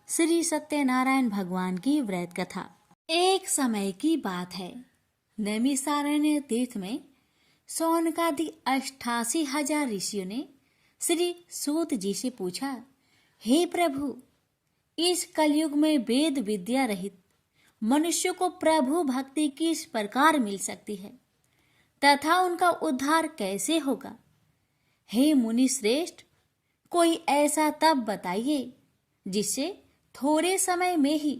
श्री सत्यनारायण भगवान की व्रत कथा। एक समय की बात है, नैमिषारण्य तीर्थ में सौनकादि 88,000 ऋषियों ने श्री सूत जी से पूछा, हे प्रभु, इस कलयुग में वेद विद्या रहित मनुष्य को प्रभु भक्ति किस प्रकार मिल सकती है तथा उनका उद्धार कैसे होगा? हे मुनि श्रेष्ठ, कोई ऐसा तप बताइए जिससे थोड़े समय में ही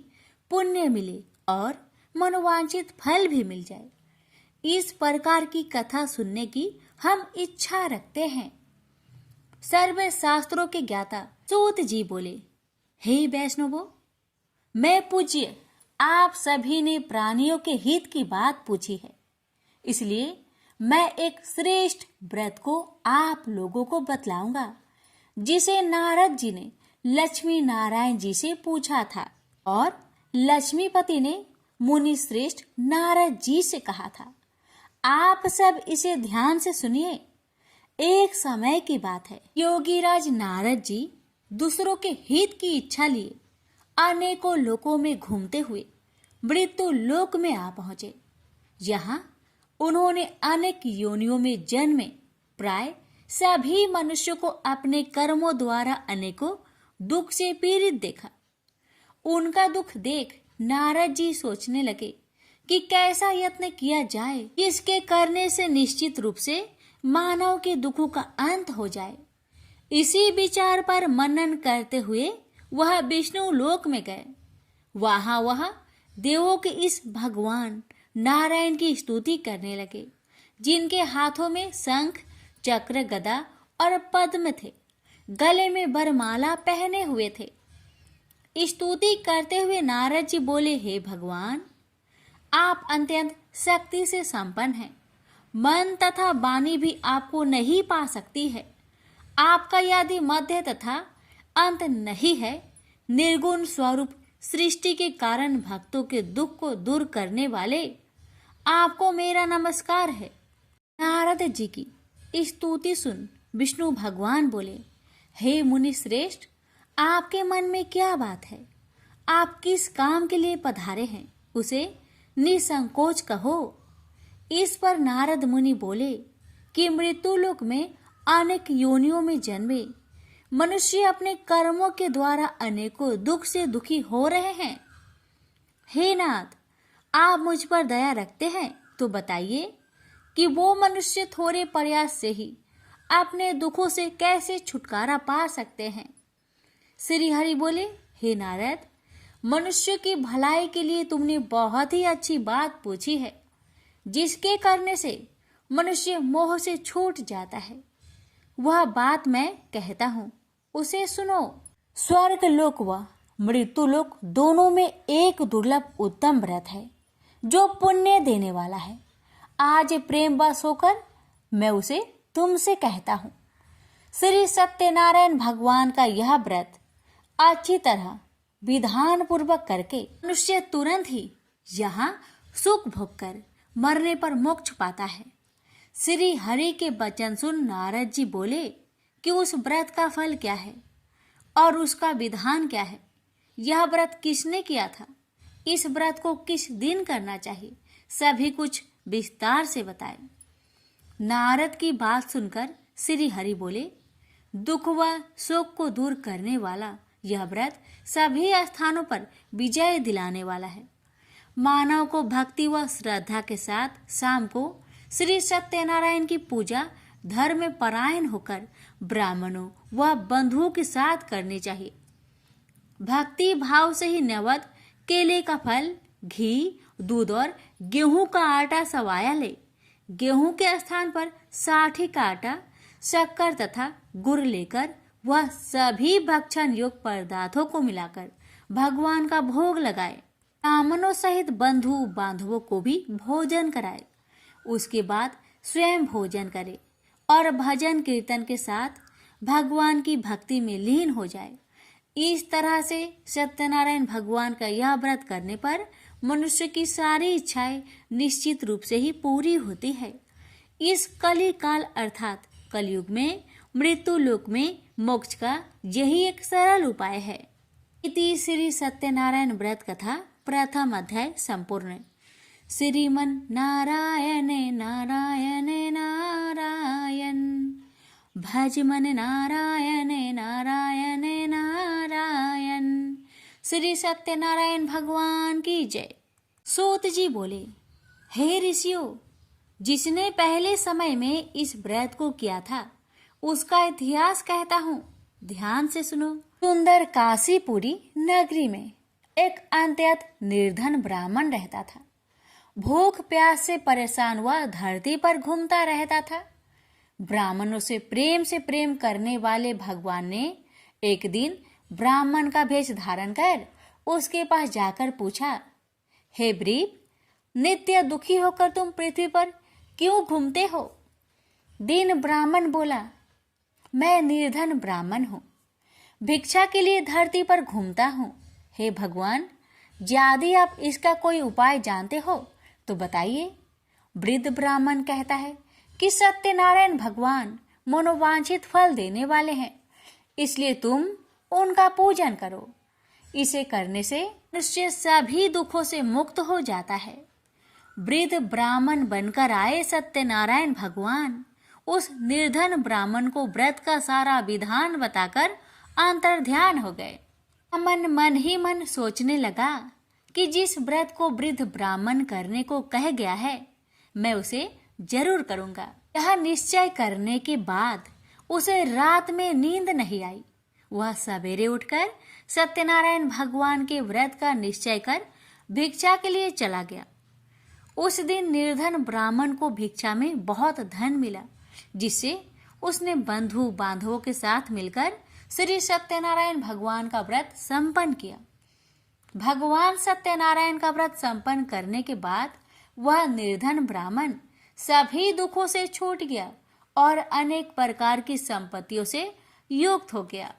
पुण्य मिले और मनोवांछित फल भी मिल जाए। इस प्रकार की कथा सुनने की हम इच्छा रखते हैं। सर्व शास्त्रों के ज्ञाता सूत जी बोले, हे वैष्णवों, मैं पूज्य आप सभी ने प्राणियों के हित की बात पूछी है, इसलिए मैं एक श्रेष्ठ व्रत को आप लोगों को बतलाऊंगा जिसे नारद जी ने लक्ष्मी नारायण जी से पूछा था और लक्ष्मीपति ने मुनि श्रेष्ठ नारद जी से कहा था। आप सब इसे ध्यान से सुनिए। एक समय की बात है, योगीराज नारद जी दूसरों के हित की इच्छा लिए अनेकों लोकों में घूमते हुए मृत्यु लोक में आ पहुंचे। यहाँ उन्होंने अनेक योनियों में जन्मे प्राय सभी मनुष्यों को अपने कर्मों द्वारा अनेकों दुख से पीड़ित देखा। उनका दुख देख नारद जी सोचने लगे कि कैसा यत्न किया जाए इसके करने से निश्चित रूप से मानव के दुखों का अंत हो जाए। इसी विचार पर मनन करते हुए वह विष्णु लोक में गए। वह देवों के इस भगवान नारायण की स्तुति करने लगे, जिनके हाथों में शंख, चक्र, गदा और पद्म थे, गले में वरमाला पहने हुए थे। स्तुति करते हुए नारद जी बोले, हे भगवान, आप अत्यंत शक्ति से संपन्न हैं। मन तथा वाणी भी आपको नहीं पा सकती है। आपका यदि मध्य तथा अंत नहीं है, निर्गुण स्वरूप सृष्टि के कारण भक्तों के दुख को दूर करने वाले, आपको मेरा नमस्कार है। नारद जी की स्तुति सुन विष्णु भगवान बोले, हे मुनि श्रेष्ठ, आपके मन में क्या बात है? आप किस काम के लिए पधारे हैं, उसे निसंकोच कहो। इस पर नारद मुनि बोले कि मृत्यु लोक में अनेक योनियों में जन्मे मनुष्य अपने कर्मों के द्वारा अनेकों दुख से दुखी हो रहे हैं। हे नाथ, आप मुझ पर दया रखते हैं तो बताइए कि वो मनुष्य थोड़े प्रयास से ही अपने दुखों से कैसे छुटकारा पा सकते हैं। श्री हरि बोले, हे नारद, मनुष्य की भलाई के लिए तुमने बहुत ही अच्छी बात पूछी है, जिसके करने से मनुष्य मोह से छूट जाता है। वह बात मैं कहता हूँ, उसे सुनो। स्वर्ग लोक व मृत्यु लोक दोनों में एक दुर्लभ उत्तम व्रत है जो पुण्य देने वाला है। आज प्रेम वश होकर मैं उसे तुमसे कहता हूँ। श्री सत्यनारायण भगवान का यह व्रत अच्छी तरह विधान पूर्वक करके मनुष्य तुरंत ही यहाँ सुख भोग कर मरने पर मोक्ष पाता है। श्री हरि के वचन सुन नारद जी बोले कि उस व्रत का फल क्या है और उसका विधान क्या है। यह व्रत किसने किया था, इस व्रत को किस दिन करना चाहिए, सभी कुछ विस्तार से बताए। नारद की बात सुनकर श्री हरि बोले, दुख व शोक को दूर करने वाला यह व्रत सभी स्थानों पर विजय दिलाने वाला है। मानव को भक्ति व श्रद्धा के साथ शाम को श्री सत्यनारायण की पूजा धर्म में परायण होकर ब्राह्मणों व बंधुओं के साथ करनी चाहिए। भक्ति भाव से ही नैवेद्य केले का फल, घी, दूध और गेहूं का आटा सवाया ले। गेहूं के स्थान पर साठी का आटा, शक्कर तथा गुड़ लेकर वह सभी भक्षण योग्य पदार्थों को मिलाकर भगवान का भोग लगाए। ब्राह्मणों सहित बंधु बांधवों को भी भोजन कराए। उसके बाद स्वयं भोजन करे और भजन कीर्तन के साथ भगवान की भक्ति में लीन हो जाए। इस तरह से सत्यनारायण भगवान का यह व्रत करने पर मनुष्य की सारी इच्छाएं निश्चित रूप से ही पूरी होती है। इस कली काल अर्थात कलयुग में मृत्यु लोक में मोक्ष का यही एक सरल उपाय है। इति श्री सत्यनारायण व्रत कथा प्रथम अध्याय संपूर्ण। श्रीमन नारायणे नारायणे नारायण, भज मन नारायणे नारायणे नारायण। श्री सत्यनारायण भगवान की जय। सूत जी बोले, हे ऋषियों, जिसने पहले समय में इस व्रत को किया था उसका इतिहास कहता हूँ, ध्यान से सुनो। सुंदर काशीपुरी नगरी में एक अत्यंत निर्धन ब्राह्मण रहता था। भूख प्यास से परेशान हुआ धरती पर घूमता रहता था। ब्राह्मणों से प्रेम करने वाले भगवान ने एक दिन ब्राह्मण का भेष धारण कर उसके पास जाकर पूछा, हे ब्रीप, नित्य दुखी होकर तुम पृथ्वी पर क्यों घूमते हो? दीन ब्राह्मण बोला, मैं निर्धन ब्राह्मण हूँ, भिक्षा के लिए धरती पर घूमता हूँ। हे भगवान, यदि आप इसका कोई उपाय जानते हो तो बताइए। वृद्ध ब्राह्मण कहता है कि सत्यनारायण भगवान मनोवांछित फल देने वाले हैं, इसलिए तुम उनका पूजन करो। इसे करने से मनुष्य सभी दुखों से मुक्त हो जाता है। वृद्ध ब्राह्मण बनकर आए सत्यनारायण भगवान उस निर्धन ब्राह्मण को व्रत का सारा विधान बताकर अंतर्ध्यान हो गए। मन ही मन सोचने लगा कि जिस व्रत को वृद्ध ब्राह्मण करने को कह गया है मैं उसे जरूर करूंगा। यह निश्चय करने के बाद उसे रात में नींद नहीं आई। वह सवेरे उठकर सत्यनारायण भगवान के व्रत का निश्चय कर भिक्षा के लिए चला गया। उस दिन निर्धन ब्राह्मण को भिक्षा में बहुत धन मिला, जिससे उसने बंधु बांधवों के साथ मिलकर श्री सत्यनारायण भगवान का व्रत संपन्न किया। भगवान सत्यनारायण का व्रत संपन्न करने के बाद वह निर्धन ब्राह्मण सभी दुखों से छूट गया और अनेक प्रकार की संपत्तियों से युक्त हो गया।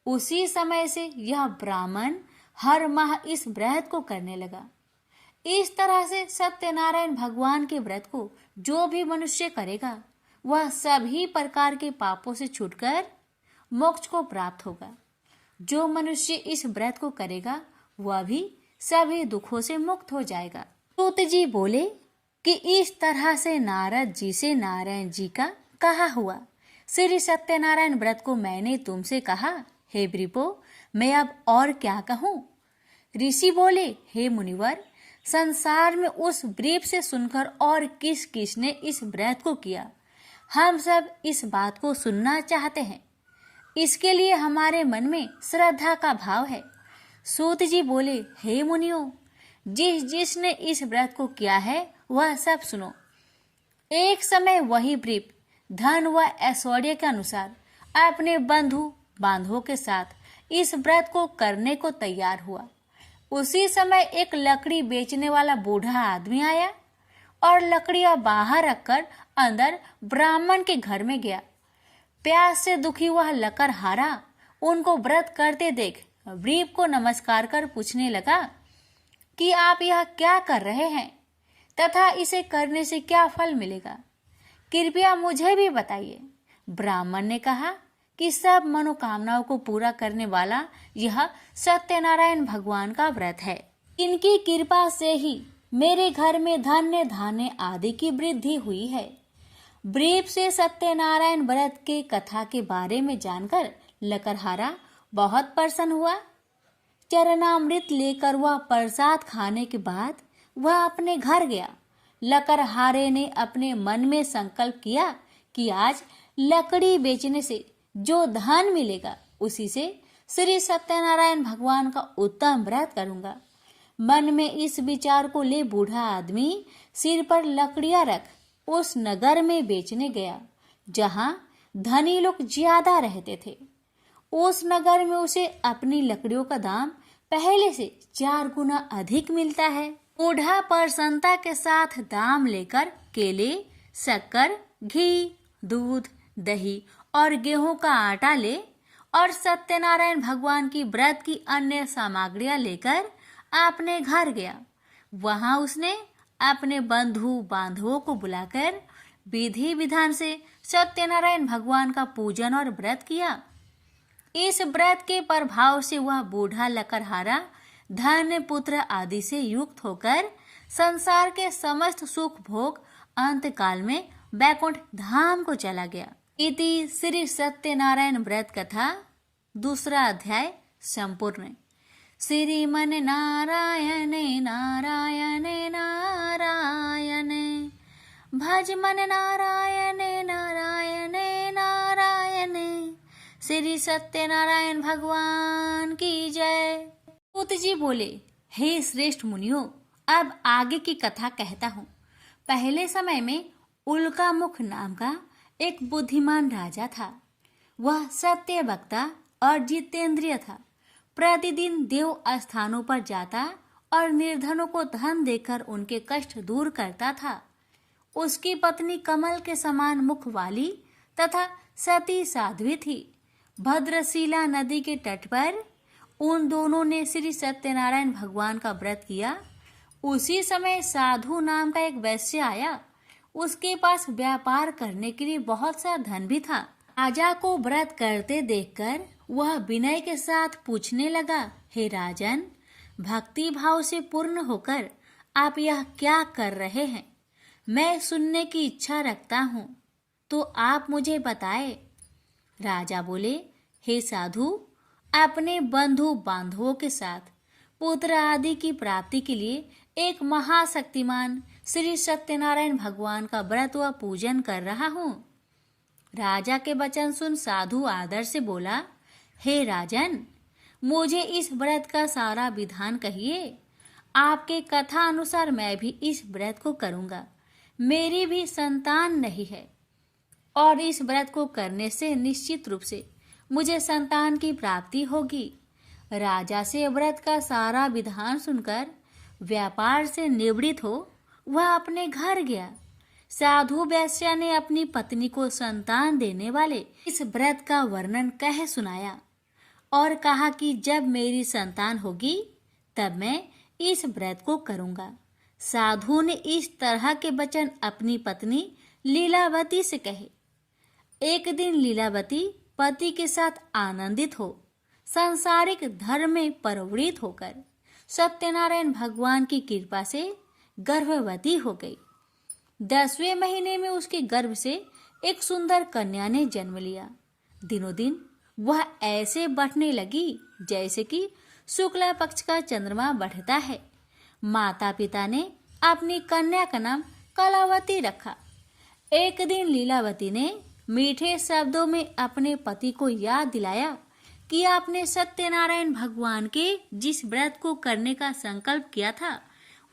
उसी समय से यह ब्राह्मण हर माह इस व्रत को करने लगा। इस तरह से सत्यनारायण भगवान के व्रत को जो भी मनुष्य करेगा वह सभी प्रकार के पापों से छूटकर मोक्ष को प्राप्त होगा। जो मनुष्य इस व्रत को करेगा वह भी सभी दुखों से मुक्त हो जाएगा। सूत जी बोले कि इस तरह से नारद जी से नारायण जी का कहा हुआ श्री सत्यनारायण व्रत को मैंने तुमसे कहा। हे वृपो, मैं अब और क्या कहूँ? ऋषि बोले, हे मुनिवर, संसार में उस व्रीप से सुनकर और किस किस ने इस व्रत को किया, हम सब इस बात को सुनना चाहते हैं। इसके लिए हमारे मन में श्रद्धा का भाव है। सूत जी बोले, हे मुनियों, जिसने इस व्रत को किया है वह सब सुनो। एक समय वही व्रीप धन व ऐश्वर्य के अनुसार अपने बंधु बांधवों के साथ इस व्रत को करने को तैयार हुआ। उसी समय एक लकड़ी बेचने वाला बूढ़ा आदमी आया और लकड़ियां बाहर रखकर अंदर ब्राह्मण के घर में गया। प्यास से दुखी वह लकड़हारा उनको व्रत करते देख व्रीप को नमस्कार कर पूछने लगा कि आप यह क्या कर रहे हैं तथा इसे करने से क्या फल मिलेगा, कृपया मुझे भी बताइए। ब्राह्मण ने कहा कि सब मनोकामनाओं को पूरा करने वाला यह सत्यनारायण भगवान का व्रत है। इनकी कृपा से ही मेरे घर में धन्य धान्य आदि की वृद्धि हुई है। व्रीप से सत्यनारायण व्रत के कथा के बारे में जानकर लकड़हारा बहुत प्रसन्न हुआ। चरणामृत लेकर वह प्रसाद खाने के बाद वह अपने घर गया। लकड़हारे ने अपने मन में संकल्प किया कि आज लकड़ी बेचने से जो धन मिलेगा उसी से श्री सत्यनारायण भगवान का उत्तम व्रत करूंगा। मन में इस विचार को ले बूढ़ा आदमी सिर पर लकड़ियां रख उस नगर में बेचने गया जहां धनी लोग ज्यादा रहते थे। उस नगर में उसे अपनी लकड़ियों का दाम पहले से 4 गुना अधिक मिलता है। बूढ़ा प्रसन्नता के साथ दाम लेकर केले, शक्कर, घी, दूध, दही और गेहूं का आटा ले और सत्यनारायण भगवान की व्रत की अन्य सामग्रियां लेकर अपने घर गया। वहां उसने अपने बंधु बांधवों को बुलाकर विधि विधान से सत्यनारायण भगवान का पूजन और व्रत किया। इस व्रत के प्रभाव से वह बूढ़ा लकड़हारा धन पुत्र आदि से युक्त होकर संसार के समस्त सुख भोग अंत काल में बैकुंठ धाम को चला गया। इति श्री सत्यनारायण व्रत कथा दूसरा अध्याय संपूर्ण। श्रीमन नारायण नारायण नारायण भज मन नारायण नारायण नारायण। श्री सत्यनारायण भगवान की जय। सूत जी बोले, हे श्रेष्ठ मुनियों, अब आगे की कथा कहता हूँ। पहले समय में उल्कामुख नाम का एक बुद्धिमान राजा था। वह सत्य वक्ता और जितेंद्रिय था। प्रतिदिन देव स्थानों पर जाता और निर्धनों को धन देकर उनके कष्ट दूर करता था। उसकी पत्नी कमल के समान मुख वाली तथा सती साध्वी थी। भद्रशिला नदी के तट पर उन दोनों ने श्री सत्यनारायण भगवान का व्रत किया। उसी समय साधु नाम का एक वैश्य आया। उसके पास व्यापार करने के लिए बहुत सा धन भी था। राजा को व्रत करते देखकर वह विनय के साथ पूछने लगा, हे राजन, भक्ति भाव से पूर्ण होकर आप यह क्या कर रहे हैं? मैं सुनने की इच्छा रखता हूँ, तो आप मुझे बताए। राजा बोले, हे साधु, अपने बंधु बांधवों के साथ पुत्र आदि की प्राप्ति के लिए एक महाशक्तिमान श्री सत्यनारायण भगवान का व्रत व पूजन कर रहा हूँ। राजा के वचन सुन साधु आदर से बोला, हे राजन, मुझे इस व्रत का सारा विधान कहिए। आपके कथा अनुसार मैं भी इस व्रत को करूँगा। मेरी भी संतान नहीं है और इस व्रत को करने से निश्चित रूप से मुझे संतान की प्राप्ति होगी। राजा से व्रत का सारा विधान सुनकर व्यापार से निवृत्त हो वह अपने घर गया। साधु वैश्य ने अपनी पत्नी को संतान देने वाले इस व्रत का वर्णन कह सुनाया और कहा कि जब मेरी संतान होगी तब मैं इस व्रत को करूंगा। साधु ने इस तरह के वचन अपनी पत्नी लीलावती से कहे। एक दिन लीलावती पति के साथ आनंदित हो सांसारिक धर्म में प्रवृत्त होकर सत्यनारायण भगवान की कृपा से गर्भवती हो गई। 10वें महीने में उसके गर्भ से एक सुंदर कन्या ने जन्म लिया। दिनों दिन वह ऐसे बढ़ने लगी जैसे कि शुक्ला पक्ष का चंद्रमा बढ़ता है। माता पिता ने अपनी कन्या का नाम कलावती रखा। एक दिन लीलावती ने मीठे शब्दों में अपने पति को याद दिलाया कि आपने सत्यनारायण भगवान के जिस व्रत को करने का संकल्प किया था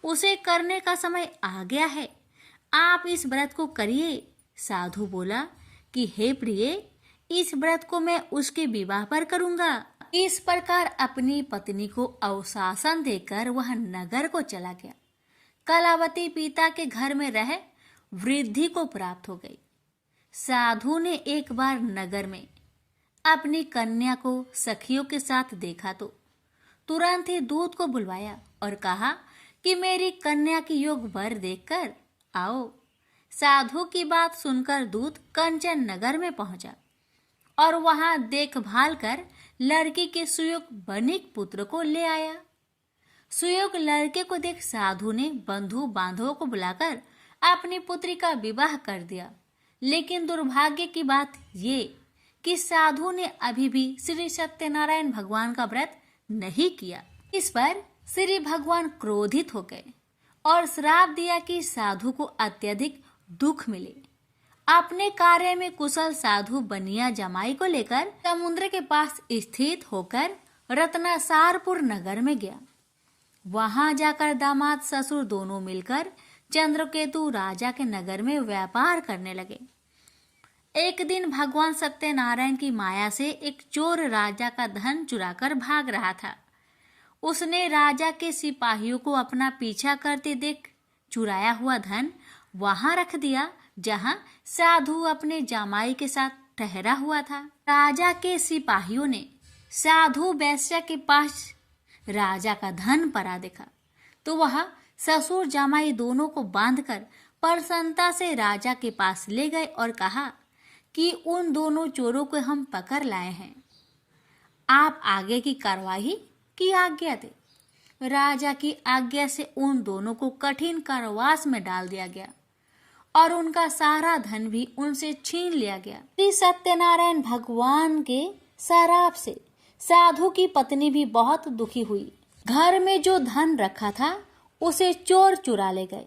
उसे करने का समय आ गया है। आप इस व्रत को करिए। साधु बोला कि हे प्रिय, इस व्रत को मैं उसके विवाह पर करूंगा। इस प्रकार अपनी पत्नी को अवशासन देकर वह नगर को चला गया। कलावती पिता के घर में रह वृद्धि को प्राप्त हो गई। साधु ने एक बार नगर में अपनी कन्या को सखियों के साथ देखा तो तुरंत ही दूत को बुलवाया और कहा कि मेरी कन्या की योग वर देखकर आओ। साधु की बात सुनकर दूत कंचन नगर में पहुंचा और वहां देखभाल कर लड़की के सुयोग बनिक पुत्र को ले आया। सुयोग लड़के को देख साधु ने बंधु बांधवों को बुलाकर अपनी पुत्री का विवाह कर दिया। लेकिन दुर्भाग्य की बात ये कि साधु ने अभी भी श्री सत्यनारायण भगवान का व्रत नहीं किया। इस पर श्री भगवान क्रोधित हो गए और श्राप दिया कि साधु को अत्यधिक दुख मिले। अपने कार्य में कुशल साधु बनिया जमाई को लेकर समुद्र के पास स्थित होकर रत्नासारपुर नगर में गया। वहां जाकर दामाद ससुर दोनों मिलकर चंद्रकेतु राजा के नगर में व्यापार करने लगे। एक दिन भगवान सत्यनारायण की माया से एक चोर राजा का धन चुराकर भाग रहा था। उसने राजा के सिपाहियों को अपना पीछा करते देख चुराया हुआ धन वहां रख दिया जहां साधु अपने जामाई के साथ ठहरा हुआ था। राजा के सिपाहियों ने साधु वैश्य के पास राजा का धन पड़ा देखा तो वह ससुर जामाई दोनों को बांधकर प्रसन्नता से राजा के पास ले गए और कहा कि उन दोनों चोरों को हम पकड़ लाए हैं। आप आगे की कार्यवाही की आज्ञा दे। राजा की आज्ञा से उन दोनों को कठिन कारावास में डाल दिया गया और उनका सारा धन भी उनसे छीन लिया गया। श्री सत्यनारायण भगवान के शराप से साधु की पत्नी भी बहुत दुखी हुई। घर में जो धन रखा था उसे चोर चुरा ले गए।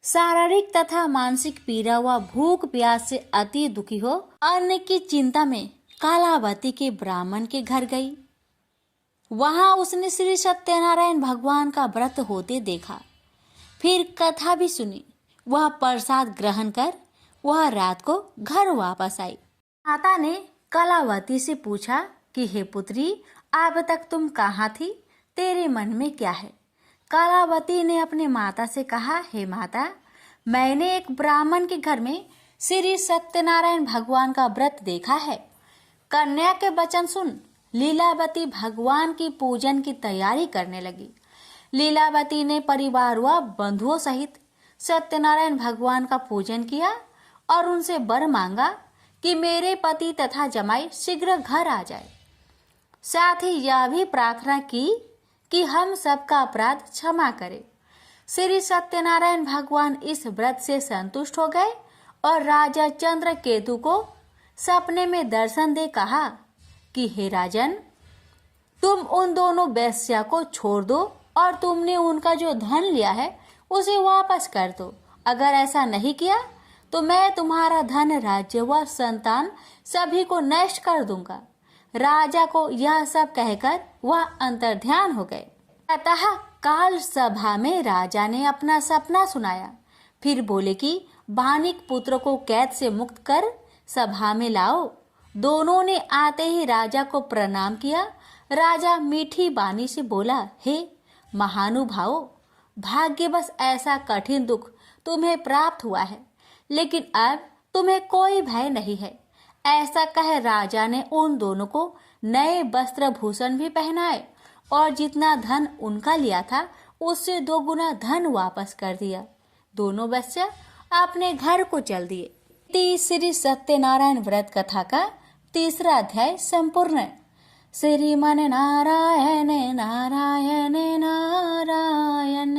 शारीरिक तथा मानसिक पीड़ा व भूख प्यास से अति दुखी हो अन्न की चिंता में कालावती के ब्राह्मण के घर गई। वहां उसने श्री सत्यनारायण भगवान का व्रत होते देखा। फिर कथा भी सुनी। वह प्रसाद ग्रहण कर वह रात को घर वापस आई। माता ने कलावती से पूछा कि हे पुत्री, अब तक तुम कहाँ थी? तेरे मन में क्या है? कलावती ने अपने माता से कहा, हे माता, मैंने एक ब्राह्मण के घर में श्री सत्यनारायण भगवान का व्रत देखा है। कन्या के वचन सुन लीलावती भगवान की पूजन की तैयारी करने लगी। लीलावती ने परिवार व बंधुओं सहित सत्यनारायण भगवान का पूजन किया और उनसे वर मांगा कि मेरे पति तथा जमाई शीघ्र घर आ जाए। साथ ही यह भी प्रार्थना की कि हम सबका अपराध क्षमा करे। श्री सत्यनारायण भगवान इस व्रत से संतुष्ट हो गए और राजा चंद्रकेतु को सपने में दर्शन दे कहा कि हे राजन, तुम उन दोनों वेश्या को छोड़ दो और तुमने उनका जो धन लिया है उसे वापस कर दो। अगर ऐसा नहीं किया तो मैं तुम्हारा धन, राज्य व संतान सभी को नष्ट कर दूंगा। राजा को यह सब कहकर वह अंतर्ध्यान हो गए। अतः काल सभा में राजा ने अपना सपना सुनाया। फिर बोले कि बानिक पुत्र को कैद से मुक्त कर सभा में लाओ। दोनों ने आते ही राजा को प्रणाम किया। राजा मीठी बानी से बोला, हे महानुभावो, भाग्यवश ऐसा कठिन दुख तुम्हें प्राप्त हुआ है, लेकिन अब तुम्हें कोई भय नहीं है। ऐसा कह राजा ने उन दोनों को नए वस्त्र भूषण भी पहनाए और जितना धन उनका लिया था उससे 2 गुना धन वापस कर दिया। दोनों वेश्या अपने घर को चल दिए। श्री सत्यनारायण व्रत कथा का 3रा अध्याय संपूर्ण। श्रीमन नारायण नारायण नारायण,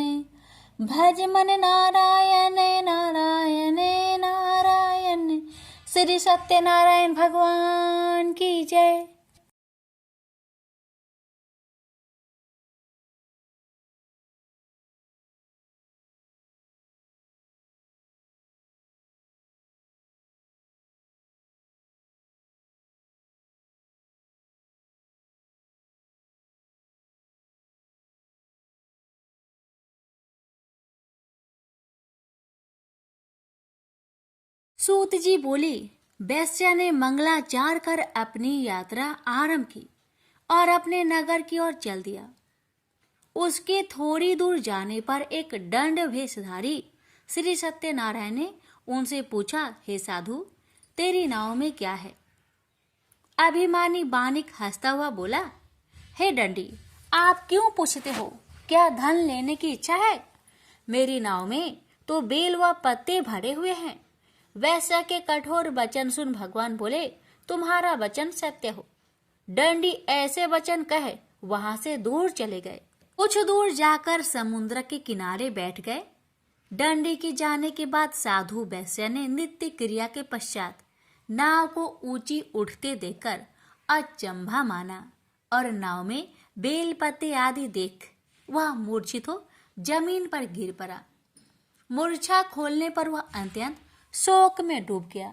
भज मन नारायण नारायण नारायण। श्री सत्यनारायण भगवान की जय। सूत जी बोली, वेश्या ने मंगलाचार कर अपनी यात्रा आरंभ की और अपने नगर की ओर चल दिया। उसके थोड़ी दूर जाने पर एक दंड भेषधारी श्री सत्यनारायण ने उनसे पूछा, हे साधु, तेरी नाव में क्या है? अभिमानी बानिक हंसता हुआ बोला, हे दंडी, आप क्यों पूछते हो? क्या धन लेने की इच्छा है? मेरी नाव में तो बेल व पत्ते भरे हुए हैं। वैश्या के कठोर वचन सुन भगवान बोले, तुम्हारा वचन सत्य हो। दंडी ऐसे वचन कहे वहां से दूर चले गए। कुछ दूर जाकर समुद्र के किनारे बैठ गए। दंडी के जाने के बाद साधु वैश्या ने नित्य क्रिया के पश्चात नाव को ऊंची उठते देखकर अचंभा माना और नाव में बेल पत्ते आदि देख वह मूर्छित हो जमीन पर गिर पड़ा। मूर्छा खोलने पर वह अत्यंत शोक में डूब गया।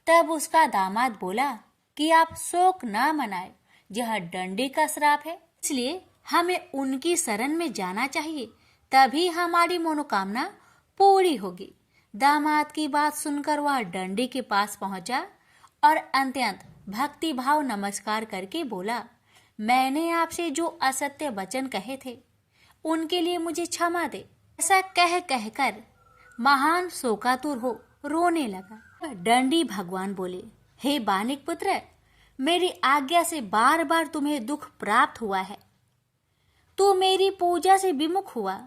तब उसका दामाद बोला कि आप शोक न मनाए, यह दंडी का श्राप है, इसलिए हमें उनकी शरण में जाना चाहिए, तभी हमारी मनोकामना पूरी होगी। दामाद की बात सुनकर वह दंडी के पास पहुंचा और अत्यंत भक्ति भाव नमस्कार करके बोला, मैंने आपसे जो असत्य वचन कहे थे उनके लिए मुझे क्षमा दे। ऐसा कहकर महान शोकातुर हो रोने लगा। दंडी भगवान बोले, हे बानिक पुत्र, मेरी आज्ञा से बार बार तुम्हें दुख प्राप्त हुआ है। तू मेरी पूजा से विमुख हुआ।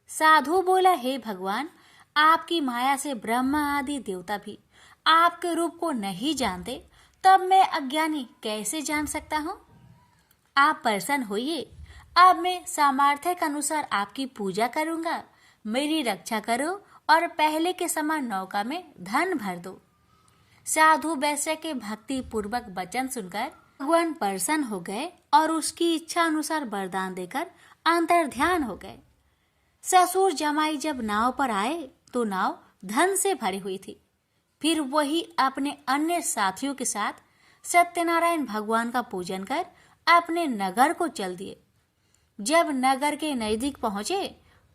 साधु बोला, हे भगवान, आपकी माया से ब्रह्मा आदि देवता भी आपके रूप को नहीं जानते, तब मैं अज्ञानी कैसे जान सकता हूँ? आप प्रसन्न होइए। अब मैं सामर्थ्य के अनुसार आपकी पूजा करूंगा। मेरी रक्षा करो और पहले के समान नौका में धन भर दो। साधु वैश्य के भक्ति पूर्वक वचन सुनकर भगवान प्रसन्न हो गए और उसकी इच्छा अनुसार वरदान देकर अंतर ध्यान हो गए। ससुर जमाई जब नाव पर आए तो नाव धन से भरी हुई थी। फिर वही अपने अन्य साथियों के साथ सत्यनारायण भगवान का पूजन कर अपने नगर को चल दिए। जब नगर के नजदीक पहुंचे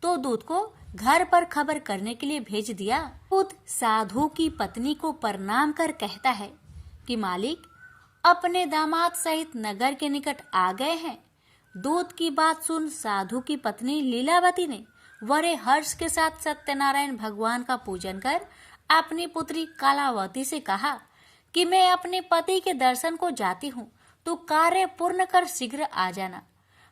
तो दूत को घर पर खबर करने के लिए भेज दिया। दूत साधु की पत्नी को प्रणाम कर कहता है कि मालिक अपने दामाद सहित नगर के निकट आ गए हैं। दूत की बात सुन साधु की पत्नी लीलावती ने बड़े हर्ष के साथ सत्यनारायण भगवान का पूजन कर अपनी पुत्री कलावती से कहा कि मैं अपने पति के दर्शन को जाती हूँ, तो कार्य पूर्ण कर शीघ्र आ जाना।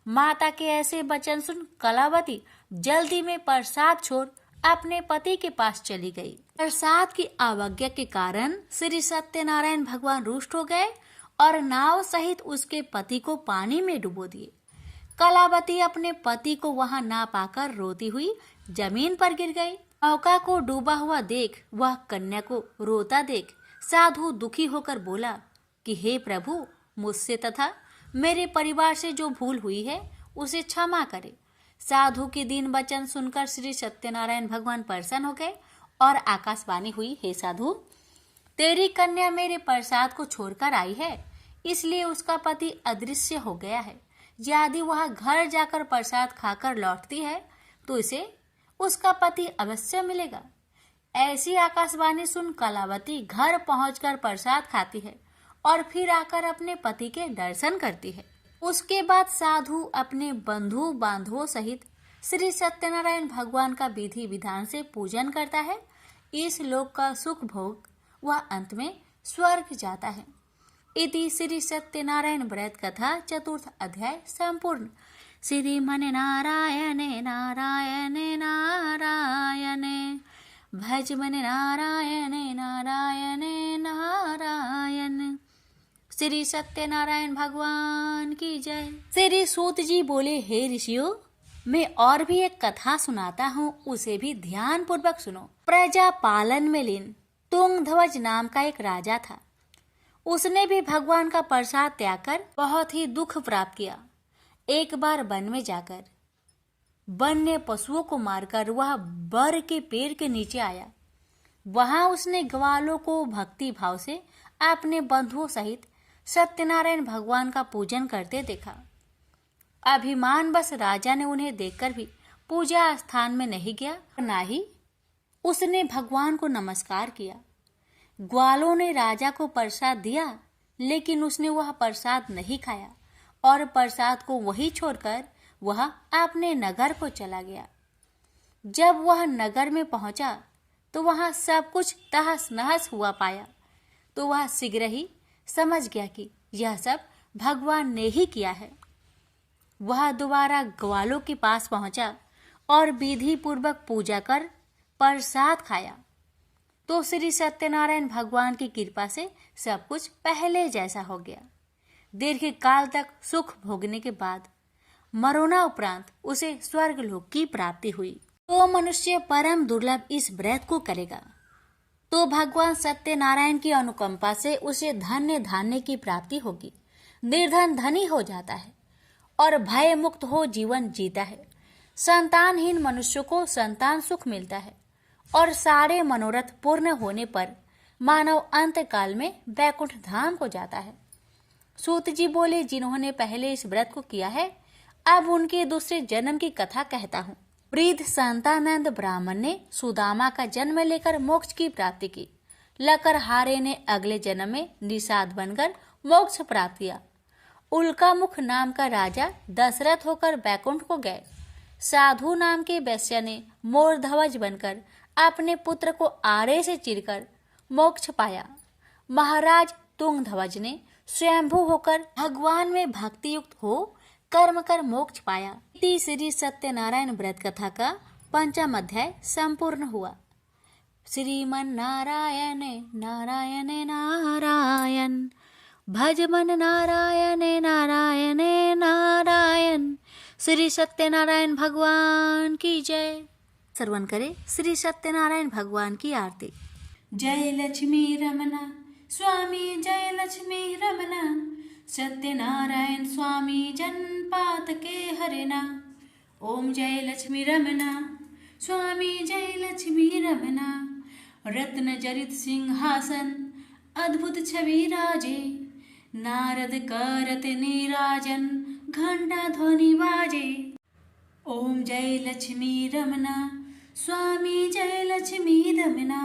माता के ऐसे वचन सुन कलावती जल्दी में प्रसाद छोड़ अपने पति के पास चली गई। प्रसाद की अवज्ञा के कारण श्री सत्यनारायण भगवान रुष्ट हो गए और नाव सहित उसके पति को पानी में डुबो दिए। कलावती अपने पति को वहां ना पाकर रोती हुई जमीन पर गिर गई। नौका को डूबा हुआ देख वह कन्या को रोता देख साधु दुखी होकर बोला कि हे प्रभु, मुझसे तथा मेरे परिवार से जो भूल हुई है उसे क्षमा करे। साधु के दीन वचन सुनकर श्री सत्यनारायण भगवान प्रसन्न हो गए और आकाशवाणी हुई, हे साधु, तेरी कन्या मेरे प्रसाद को छोड़कर आई है, इसलिए उसका पति अदृश्य हो गया है। यदि वह घर जाकर प्रसाद खाकर लौटती है तो इसे उसका पति अवश्य मिलेगा। ऐसी आकाशवाणी सुन कलावती घर पहुंचकर प्रसाद खाती है और फिर आकर अपने पति के दर्शन करती है। उसके बाद साधु अपने बंधु बांधवों सहित श्री सत्यनारायण भगवान का विधि विधान से पूजन करता है। इस लोक का सुख भोग वह अंत में स्वर्ग जाता है। इति श्री सत्यनारायण व्रत कथा चतुर्थ अध्याय संपूर्ण। श्रीमन नारायणे नारायणे नारायणे भज मन नारायणे नारायणे नारायण। श्री सत्यनारायण भगवान की जय। श्री सूत जी बोले, हे ऋषियों, मैं और भी एक कथा सुनाता हूँ, उसे भी ध्यान पूर्वक सुनो। प्रजा पालन में लीन तुंगध्वज नाम का एक राजा था। उसने भी भगवान का प्रसाद त्याग कर बहुत ही दुख प्राप्त किया। एक बार वन में जाकर वन्य पशुओं को मारकर वह बर के पेड़ के नीचे आया। वहां उसने ग्वालों को भक्ति भाव से अपने बंधुओं सहित सत्यनारायण भगवान का पूजन करते देखा। अभिमानवश राजा ने उन्हें देखकर भी पूजा स्थान में नहीं गया, ना ही उसने भगवान को नमस्कार किया। ग्वालों ने राजा को प्रसाद दिया, लेकिन उसने वह प्रसाद नहीं खाया और प्रसाद को वहीं छोड़कर वह अपने नगर को चला गया। जब वह नगर में पहुंचा तो वहां सब कुछ तहस नहस हुआ पाया, तो वह शीघ्र ही समझ गया कि यह सब भगवान ने ही किया है। वह दोबारा ग्वालों के पास पहुंचा और विधि पूर्वक पूजा कर प्रसाद खाया, तो श्री सत्यनारायण भगवान की कृपा से सब कुछ पहले जैसा हो गया। दीर्घ काल तक सुख भोगने के बाद मरोना उपरांत उसे स्वर्ग लोक की प्राप्ति हुई। तो मनुष्य परम दुर्लभ इस व्रत को करेगा तो भगवान सत्यनारायण की अनुकंपा से उसे धन्य धान्य की प्राप्ति होगी। निर्धन धनी हो जाता है और भय मुक्त हो जीवन जीता है। संतानहीन मनुष्य को संतान सुख मिलता है और सारे मनोरथ पूर्ण होने पर मानव अंत काल में वैकुंठ धाम को जाता है। सूत जी बोले, जिन्होंने पहले इस व्रत को किया है, अब उनके दूसरे जन्म की कथा कहता हूँ। वृद्ध संतानंद ब्राह्मण ने सुदामा का जन्म लेकर मोक्ष की प्राप्ति की। लकरहारे ने अगले जन्म में निषाद बनकर मोक्ष प्राप्त किया। उल्कामुख नाम का राजा दशरथ होकर वैकुंठ को गए। साधु नाम के वैश्य ने मोरध्वज बनकर अपने पुत्र को आरे से चीरकर मोक्ष पाया। महाराज तुंगध्वज ने स्वयंभू होकर भगवान में भक्ति युक्त हो कर्म कर मोक्ष पाया। श्री सत्यनारायण व्रत कथा का 5वां अध्याय संपूर्ण हुआ। श्रीमन नारायण नारायण नारायण भज मन नारायण नारायण नारायण। श्री सत्यनारायण भगवान की जय। श्रवण करें श्री सत्यनारायण भगवान की आरती। जय लक्ष्मी रमना स्वामी, जय लक्ष्मी रमना, सत्यनारायण स्वामी जनपात के हरना। ओम जय लक्ष्मी रमना स्वामी, जय लक्ष्मी रमना। रत्न जरित सिंहासन अद्भुत छवि राजे, नारद करत नीराजन घंटा ध्वनि बाजे। ओम जय लक्ष्मी रमना स्वामी, जय लक्ष्मी रमना।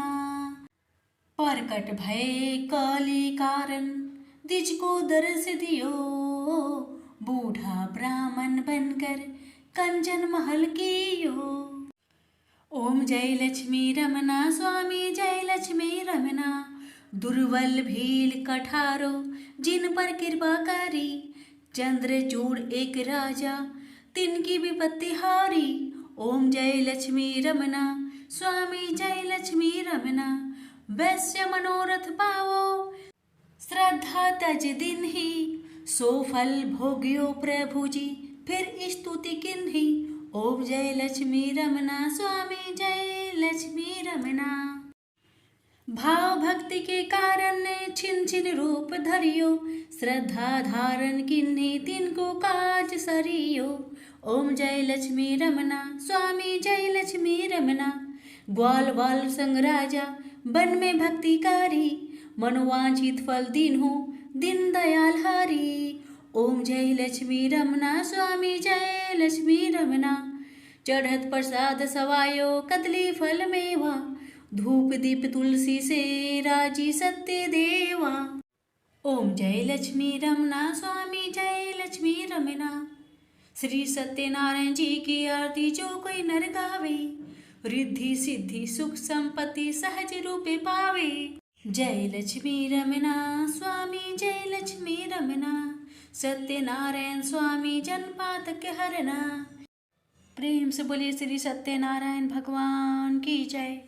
प्रकट भय काली कारण द्विज को दर्श दियो, बूढ़ा ब्राह्मण बनकर कंचन महल कियो। ओम जय लक्ष्मी रमना स्वामी, जय लक्ष्मी रमना। दुर्बल भील कठारो जिन पर कृपा करी, चंद्रचूड़ एक राजा तिनकी विपत्ति हारी। ओम जय लक्ष्मी रमना स्वामी, जय लक्ष्मी रमना। वैश्य मनोरथ पावो श्रद्धा तज दिन ही, सो फल भोग्यो प्रभु जी फिर स्तुति किन्ही। ओम जय लक्ष्मी रमना स्वामी, जय लक्ष्मी रमना। भाव भक्ति के कारण ने छिन छिन रूप धरियो, श्रद्धा धारण किन्ही तिनको काज सरियो। ओम जय लक्ष्मी रमना स्वामी, जय लक्ष्मी रमना। ग्वाल बाल संग राजा वन में भक्तिकारी, मनोवांछित फल दीन्हो दिन दयाल हरि। ओम जय लक्ष्मी रमना स्वामी, जय लक्ष्मी रमना। चढ़त प्रसाद सवायो कदली फल मेवा, धूप दीप तुलसी से राजी सत्य देवा। ओम जय लक्ष्मी रमना स्वामी, जय लक्ष्मी रमना। श्री सत्यनारायण जी की आरती जो कोई नर गावे, रिद्धि सिद्धि सुख संपत्ति सहज रूपे पावे। जय लक्ष्मी रमना स्वामी, जय लक्ष्मी रमना। सत्यनारायण स्वामी जनपात के हरना। प्रेम से बोलिए श्री सत्यनारायण भगवान की जय।